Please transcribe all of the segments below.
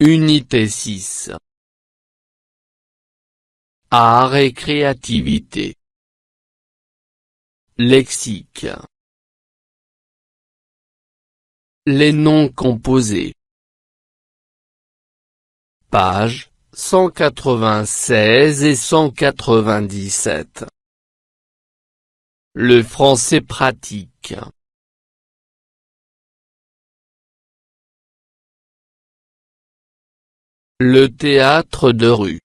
Unité 6. Art et créativité. Lexique. Les noms composés. Pages 196 et 197. Le français pratique. Le théâtre de rue.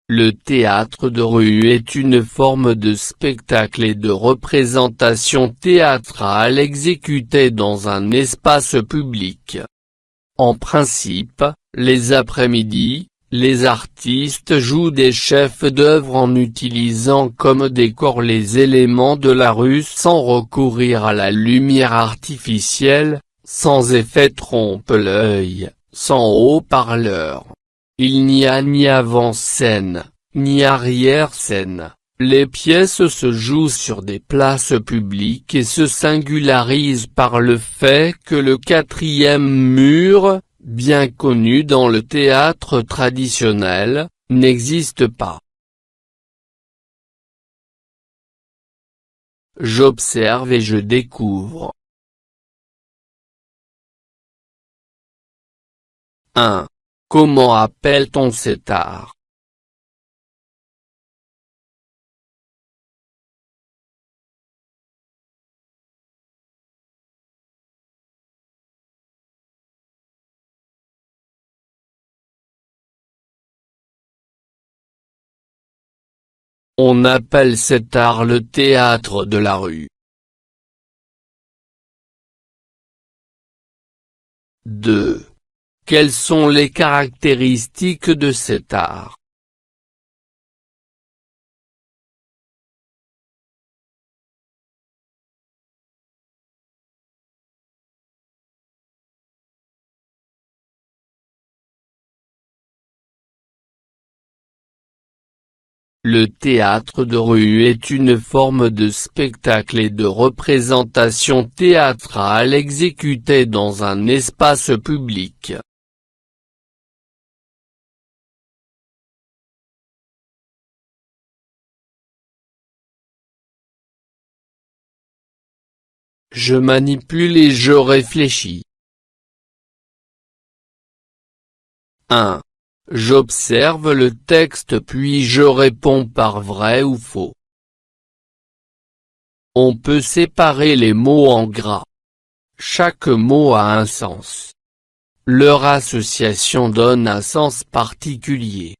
Le théâtre de rue est une forme de spectacle et de représentation théâtrale exécutée dans un espace public. En principe, les après-midi, les artistes jouent des chefs d'œuvre en utilisant comme décor les éléments de la rue sans recourir à la lumière artificielle, sans effet trompe-l'œil, sans haut-parleur. Il n'y a ni avant-scène, ni arrière-scène. Les pièces se jouent sur des places publiques et se singularisent par le fait que le quatrième mur, bien connu dans le théâtre traditionnel, n'existe pas. J'observe et je découvre. 1. Comment appelle-t-on cet art? On appelle cet art le théâtre de la rue. 2. Quelles sont les caractéristiques de cet art? Le théâtre de rue est une forme de spectacle et de représentation théâtrale exécutée dans un espace public. Je manipule et je réfléchis. 1. J'observe le texte puis je réponds par vrai ou faux. On peut séparer les mots en gras. Chaque mot a un sens. Leur association donne un sens particulier.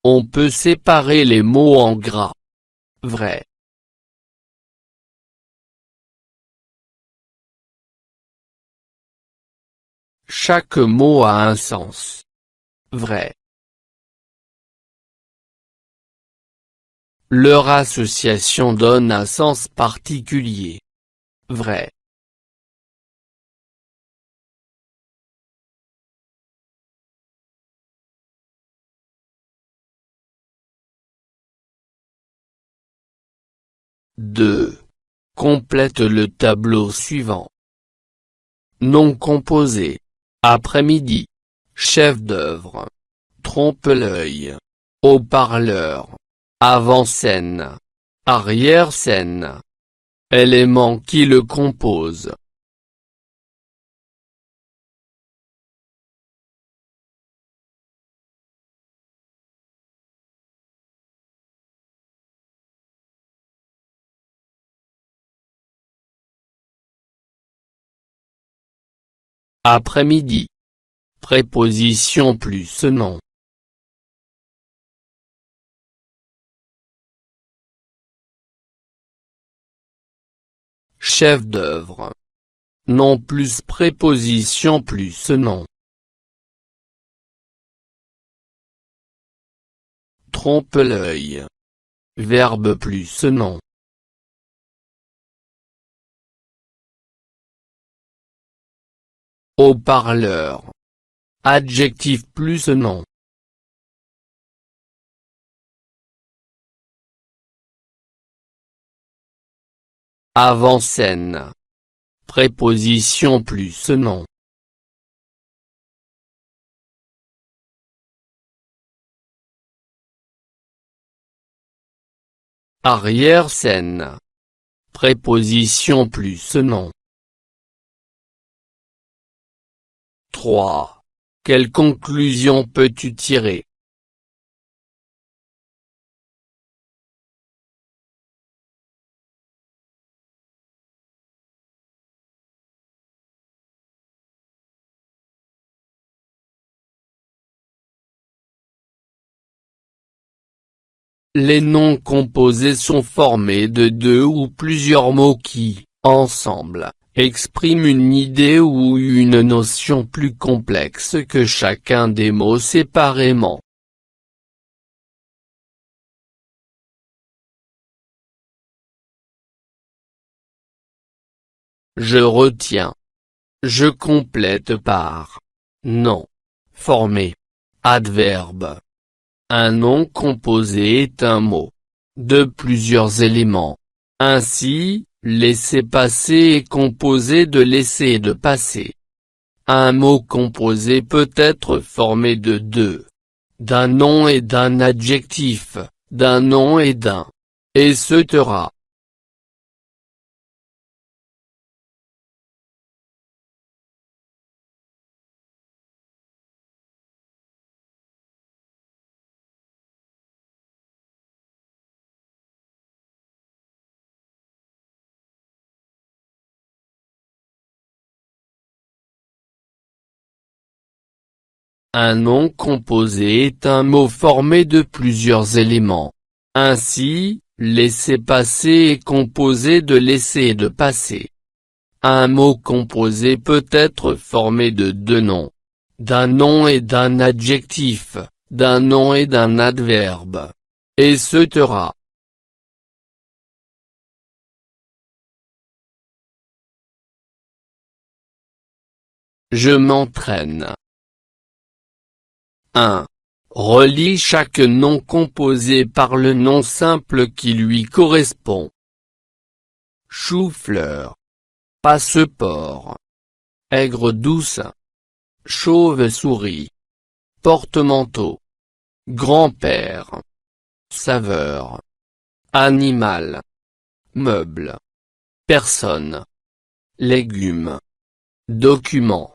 On peut séparer les mots en gras. Vrai. Chaque mot a un sens. Vrai. Leur association donne un sens particulier. Vrai. Deux. Complète le tableau suivant. Nom composé. Après-midi. Chef d'œuvre. Trompe-l'œil. Haut-parleur. Avant-scène. Arrière-scène. Éléments qui le composent. Après-midi. Préposition plus nom. chef-d'œuvre. Nom plus préposition plus nom. Trompe-l'œil. Verbe plus nom. Haut-parleur. Adjectif plus nom. Avant-scène. Préposition plus nom. Arrière-scène. Préposition plus nom. 3. Quelle conclusion peux-tu tirer? Les noms composés sont formés de deux ou plusieurs mots qui, ensemble, expriment une idée ou une notion plus complexe que chacun des mots séparément. Je retiens. Je complète par nom. Formé. Adverbe. Un nom composé est un mot de plusieurs éléments. Ainsi, laisser-passer est composé de laisser et de passer. Un mot composé peut être formé de deux. D'un nom et d'un adjectif, d'un nom et d'un etc. Un nom composé est un mot formé de plusieurs éléments. Ainsi, laisser-passer est composé de laisser et de passer. Un mot composé peut être formé de deux noms. D'un nom et d'un adjectif, d'un nom et d'un adverbe. Etc. Je m'entraîne. 1. Relie chaque nom composé par le nom simple qui lui correspond. Chou-fleur. Passeport. Aigre-douce. Chauve-souris. Porte-manteau. Grand-père. Saveur. Animal. Meuble. Personne. Légumes. Document.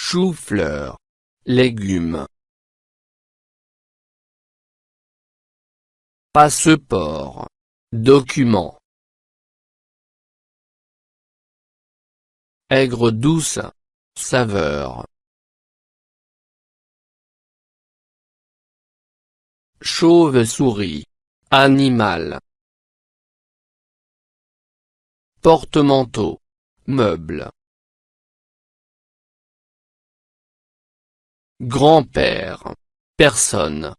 Chou-fleur. Légumes. Passeport. Document. Aigre-douce. Saveur. Chauve-souris. Animal. Porte-manteau. Meuble. Grand-père. Personne.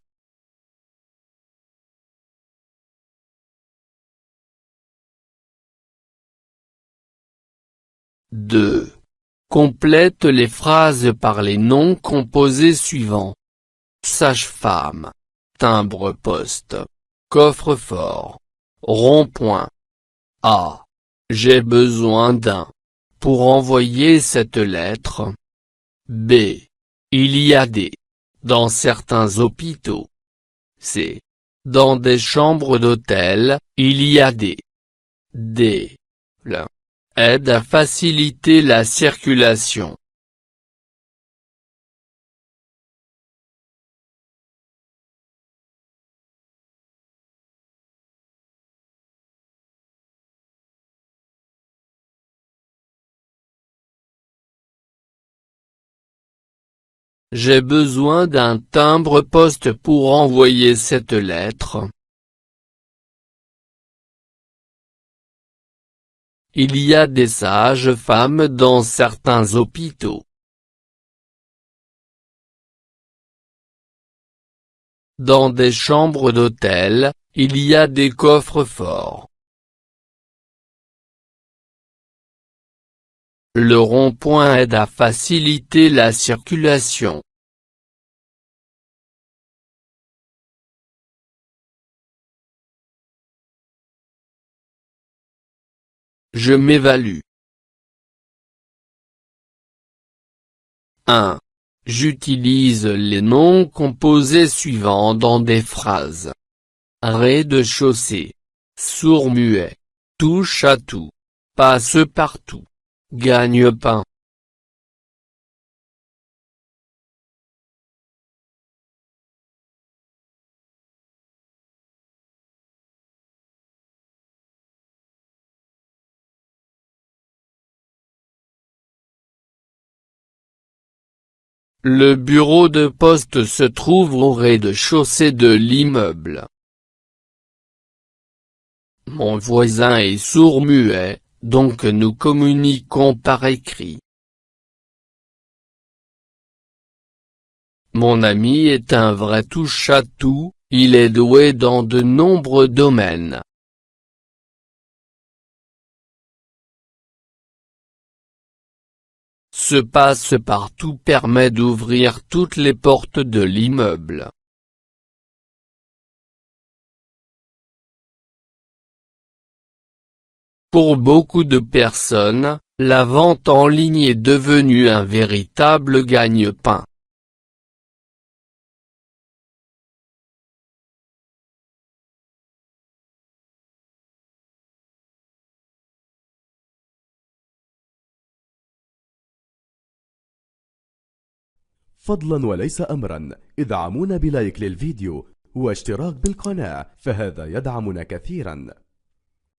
2. Complète les phrases par les noms composés suivants. Sage-femme. Timbre-poste. Coffre-fort. Rond-point. A. J'ai besoin d'un. Pour envoyer cette lettre. B. Il y a des. Dans certains hôpitaux. C. Dans des chambres d'hôtel, il y a des. D. L. Aide à faciliter la circulation. J'ai besoin d'un timbre-poste pour envoyer cette lettre. Il y a des sages-femmes dans certains hôpitaux. Dans des chambres d'hôtel, il y a des coffres-forts. Le rond-point aide à faciliter la circulation. Je m'évalue. 1. J'utilise les noms composés suivants dans des phrases. Rez-de-chaussée. Sourd-muet. Touche-à-tout. Passe-partout. Gagne-pain. Le bureau de poste se trouve au rez-de-chaussée de l'immeuble. Mon voisin est sourd-muet, donc nous communiquons par écrit. Mon ami est un vrai touche-à-tout, il est doué dans de nombreux domaines. Ce passe-partout permet d'ouvrir toutes les portes de l'immeuble. Pour beaucoup de personnes, la vente en ligne est devenue un véritable gagne-pain. فضلا وليس أمرا، ادعمونا بلايك للفيديو واشتراك بالقناة، فهذا يدعمنا كثيرا.